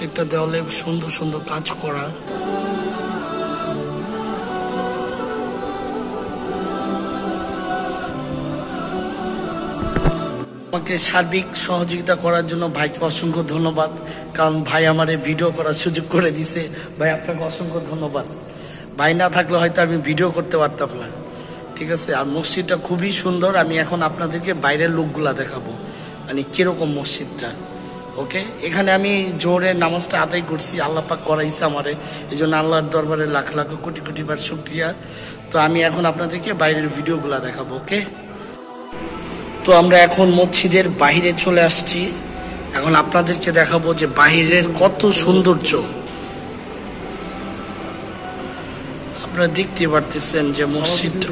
প্রত্যেকটা দেওয়ালে সুন্দর সুন্দর কাজ করা। আমাকে সার্বিক সহযোগিতা করার জন্য ভাইকে অসংখ্য ধন্যবাদ, কারণ ভাই আমার ভিডিও করার সুযোগ করে দিছে। ভাই আপনাকে অসংখ্য ধন্যবাদ। ভাই না থাকলে হয়তো আমি ভিডিও করতে পারতাম না। ঠিক আছে, আর মসজিদটা খুবই সুন্দর। আমি এখন আপনাদেরকে বাইরের লুকগুলা দেখাবো, মানে কিরকম মসজিদটা। ওকে, এখানে আমি জোরে নামাজটা আদায় করছি, আল্লাহ পাক করাইছে আমারে, এই জন্য আল্লাহর দরবারে লাখ লাখ কোটি কোটি বার শুকরিয়া। তো আমি এখন আপনাদেরকে বাইরের ভিডিওগুলা দেখাবো। ওকে, তো আমরা এখন মসজিদের বাহিরে চলে আসছি। এখন আপনাদেরকে দেখাবো যে বাহিরের কত সৌন্দর্য। আপনারা দেখতে পারতেছেন যে মসজিদটা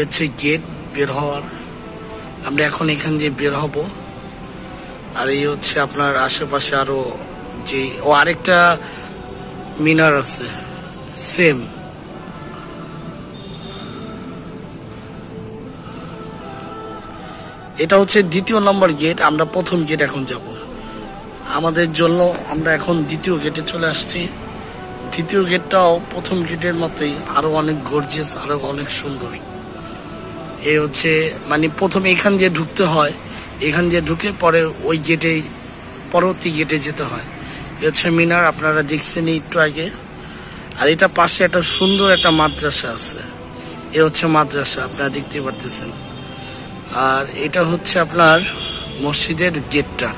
হচ্ছে গেট বের হওয়ার। আমরা এখন এখান দিয়ে বের হব। আর এই হচ্ছে আপনার আশেপাশে আরো যে আরেকটা মিনার আছে সেম। এটা হচ্ছে দ্বিতীয় নম্বর গেট। আমরা প্রথম গেট এখন যাব আমাদের জন্য। আমরা এখন দ্বিতীয় গেটে চলে আসছি। দ্বিতীয় গেটটাও প্রথম গেটের মতোই, আরো অনেক গর্জিয়াস, আরো অনেক সুন্দর। এই হচ্ছে মানে প্রথমে এখান দিয়ে ঢুকতে হয়, এখান দিয়ে ঢুকে পরে ওই গেটে পরবর্তী গেটে যেতে হয়। এ হচ্ছে মিনার, আপনারা দেখছেন একটু আগে। আর এটা পাশে একটা সুন্দর একটা মাদ্রাসা আছে। এ হচ্ছে মাদ্রাসা, আপনারা দেখতে পারতেছেন। আর এটা হচ্ছে আপনার মসজিদের গেটটা।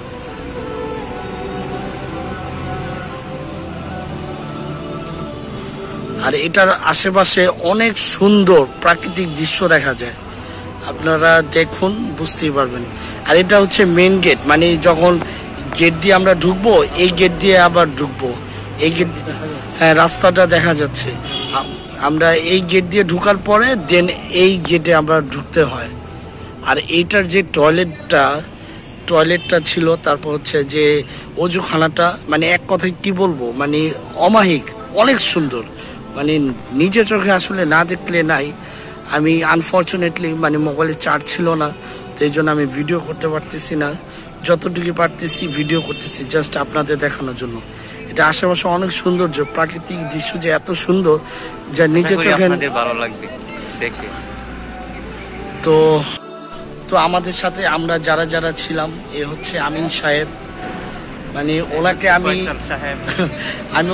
আর এটার আশেপাশে অনেক সুন্দর প্রাকৃতিক দৃশ্য দেখা যায়, আপনারা দেখুন বুঝতেই পারবেন। আর এটা হচ্ছে মেইন গেট, মানে যখন গেট দিয়ে আমরা ঢুকবো, এই গেট দিয়ে আবার ঢুকবো, এই গেট, হ্যাঁ রাস্তাটা দেখা যাচ্ছে। আমরা এই গেট দিয়ে ঢুকার পরে দেন এই গেটে আমরা ঢুকতে হয়। আর এইটার যে টয়লেটটা ছিল, তারপর হচ্ছে যে অজুখানাটা, মানে এক কথায় কি বলবো, মানে অমায়িক, অনেক সুন্দর। মানে নিজের চোখে আসলে না দেখলে নাই। আমি আনফর্চুনেটলি মানে মোবাইলে চার্জ ছিল না, তো এই জন্য আমি ভিডিও করতে পারতেছি না। যতটুকু পারতেছি ভিডিও করতেছি জাস্ট আপনাদের দেখানোর জন্য। এটা আশেপাশে অনেক সৌন্দর্য, প্রাকৃতিক দৃশ্য যে এত সুন্দর যা নিজের চোখে ভালো লাগবে দেখে। তো আমাদের সাথে আমরা যারা যারা ছিলাম, এ হচ্ছে আমিন সাহেব, মানে ওনাকে আমি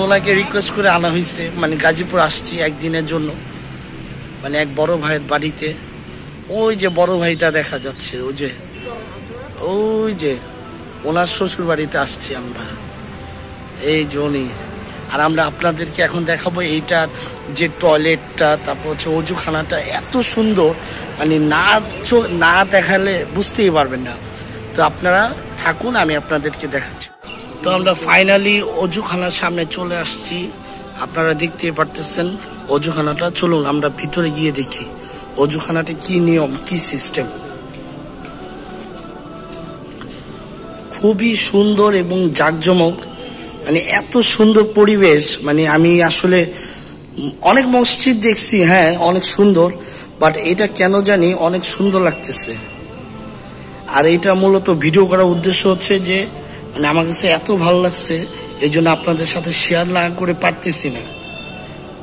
ওনাকে রিকোয়েস্ট করে আনা হয়েছে। মানে গাজীপুর আসছি একদিনের জন্য, মানে এক বড় ভাইয়ের বাড়িতে। ওই যে বড় ভাইটা দেখা যাচ্ছে, ওই যে ওনার শ্বশুর বাড়িতে আসছি আমরা, এই যে উনি। আর আমরা আপনাদেরকে এখন দেখাবো এইটার যে টয়লেটটা, তারপর হচ্ছে অজুখানাটা এত সুন্দর, মানে না দেখালে বুঝতেই পারবেন না। তো আপনারা থাকুন, আমি আপনাদেরকে দেখাচ্ছি। তো আমরা ফাইনালি অজুখানার সামনে চলে আসছি, আপনারা দেখতে পারতেছেন অজুখানাটা। চলুন আমরা ভিতরে গিয়ে দেখি অজুখানাটা কি নিয়ম, কি সিস্টেম। খুবই সুন্দর এবং জাঁকজমক, মানে এত সুন্দর পরিবেশ। মানে আমি আসলে অনেক মসজিদ দেখছি, হ্যাঁ অনেক সুন্দর, বাট এটা কেন জানি অনেক সুন্দর লাগতেছে। আর এটা মূলত ভিডিও করার উদ্দেশ্য হচ্ছে যে মানে আমার কাছে এত ভালো লাগছে, এই জন্য আপনাদের সাথে শেয়ার না করে পারতেছি না,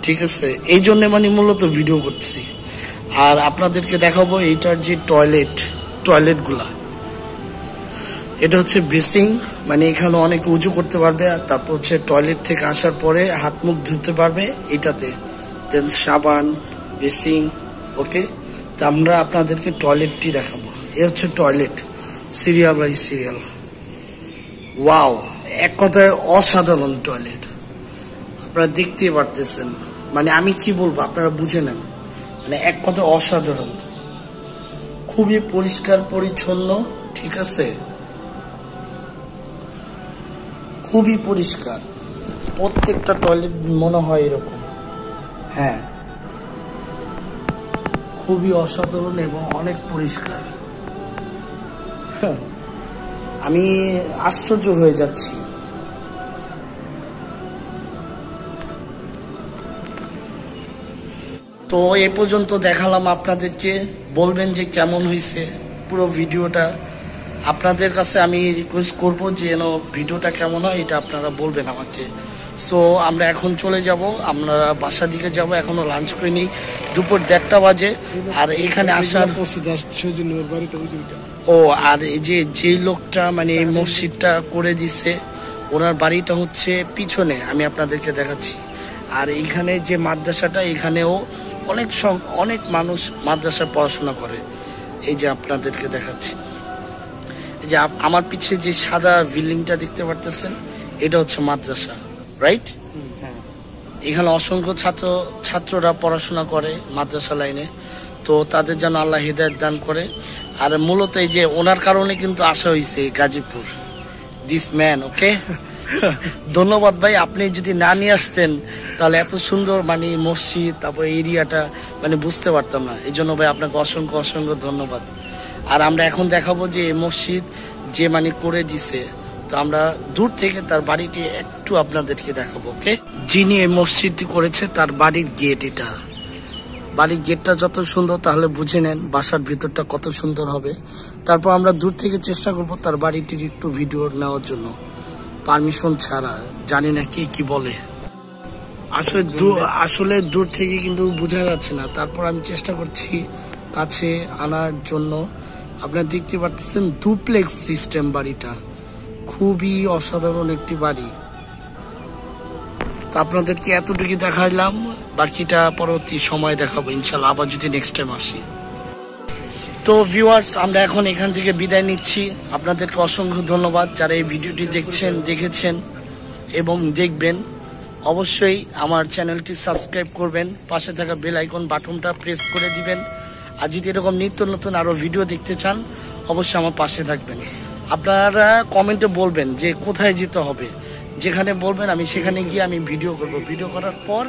ঠিক আছে, এই জন্য মানে মূলত ভিডিও করতেছি। আর আপনাদেরকে দেখাবো এইটার যে টয়লেট গুলা। এটা হচ্ছে বেসিং, মানে এখানে অনেকে উজু করতে পারবে। আর তারপর হচ্ছে টয়লেট থেকে আসার পরে হাত মুখ ধুতে পারবে এটাতে, দেন সাবান, বেসিং। ওকে, তো আমরা আপনাদেরকে টয়লেটটি দেখাবো। এ হচ্ছে toilet, serial by serial. Wow, এক কথায় অসাধারণ টয়লেট। আপনারা দেখতেই পারতেছেন, মানে আমি কি বলবো আপনারা বুঝে নেন, মানে এক কথায় অসাধারণ, খুবই পরিষ্কার পরিচ্ছন্ন, ঠিক আছে, খুবই পরিষ্কার। প্রত্যেকটা টয়লেট মনে হয় এরকম, হ্যাঁ, খুবই অসাধারণ এবং অনেক পরিষ্কার। আমি আশ্চর্য হয়ে যাচ্ছি। তো এ পর্যন্ত দেখালাম আপনাদেরকে, বলবেন যে কেমন হয়েছে পুরো ভিডিওটা। আপনাদের কাছে আমি রিকোয়েস্ট করবো যে ভিডিওটা কেমন হয় এটা আপনারা বলবেন আমাকে। সো আমরা এখন চলে যাব, আমরা বাসার দিকে যাব, এখনো লাঞ্চ করিনি, দুপুর 1:30 বাজে। আর এখানে আসার ও আর এই যে লোকটা মানে এই মসজিদটা করে দিছে, ওনার বাড়িটা হচ্ছে পিছনে, আমি আপনাদেরকে দেখাচ্ছি। আর এইখানে যে মাদ্রাসাটা, এখানেও অনেক মানুষ মাদ্রাসায় পড়াশোনা করে। এই যে আপনাদেরকে দেখাচ্ছি, এই যে আমার পিছে যে সাদা বিল্ডিংটা দেখতে পারতেছেন, এটা হচ্ছে মাদ্রাসা, রাইট? এখানে অসংখ্য ছাত্ররা পড়াশোনা করে মাদ্রাসা লাইনে। তো তাদের যেন আল্লাহ হিদায়াত দান করে। আর মূলত এই যে ওনার কারণে কিন্তু আসা হয়েছে গাজীপুর, দিস ম্যান, ওকে। ধন্যবাদ ভাই, আপনি যদি না নিয়ে আসতেন তাহলে এত সুন্দর মানে মসজিদ, তারপর এরিয়াটা মানে বুঝতে পারতাম না। এই জন্য ভাই আপনাকে অসংখ্য অসংখ্য ধন্যবাদ। আর আমরা এখন দেখাবো যে এই মসজিদ যে মানে করে দিছে, তো আমরা দূর থেকে তার বাড়িটি একটু আপনাদেরকে দেখাবো, ওকে। যিনি এই মসজিদটি করেছে তার বাড়ির গেট, এটা বাড়ির গেটটা যত সুন্দর তাহলে বুঝে নেন বাসার ভিতরটা কত সুন্দর হবে। তারপর আমরা দূর থেকে চেষ্টা করব তার বাড়িটির একটু ভিডিও নেওয়ার জন্য, পারমিশন ছাড়া, জানি না কি বলে। আসলে দূর থেকে কিন্তু বোঝা যাচ্ছে না, তারপর আমি চেষ্টা করছি কাছে আনার জন্য। আপনারা দেখতে পাচ্ছেন ডুপ্লেক্স সিস্টেম বাড়িটা, খুবই অসাধারণ একটি বাড়ি। তো আপনাদেরকে এতটুকু দেখাইলাম, বাকিটা পরবর্তী সময় দেখাবো ইনশাল্লাহ, আবার যদি নেক্সট টাইম আসি। তো ভিউয়ার্স, আমরা এখন এখান থেকে বিদায় নিচ্ছি। আপনাদেরকে অসংখ্য ধন্যবাদ যারা এই ভিডিওটি দেখেছেন এবং দেখবেন। অবশ্যই আমার চ্যানেলটি সাবস্ক্রাইব করবেন, পাশে থাকা বেল আইকন বাটনটা প্রেস করে দিবেন। আর যদি এরকম নিত্য নতুন আরো ভিডিও দেখতে চান অবশ্যই আমার পাশে থাকবেন। আপনারা কমেন্টে বলবেন যে কোথায় যেতে হবে, যেখানে বলবেন আমি সেখানে গিয়ে আমি ভিডিও করব। ভিডিও করার পর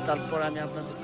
তারপর আমি আপনাদের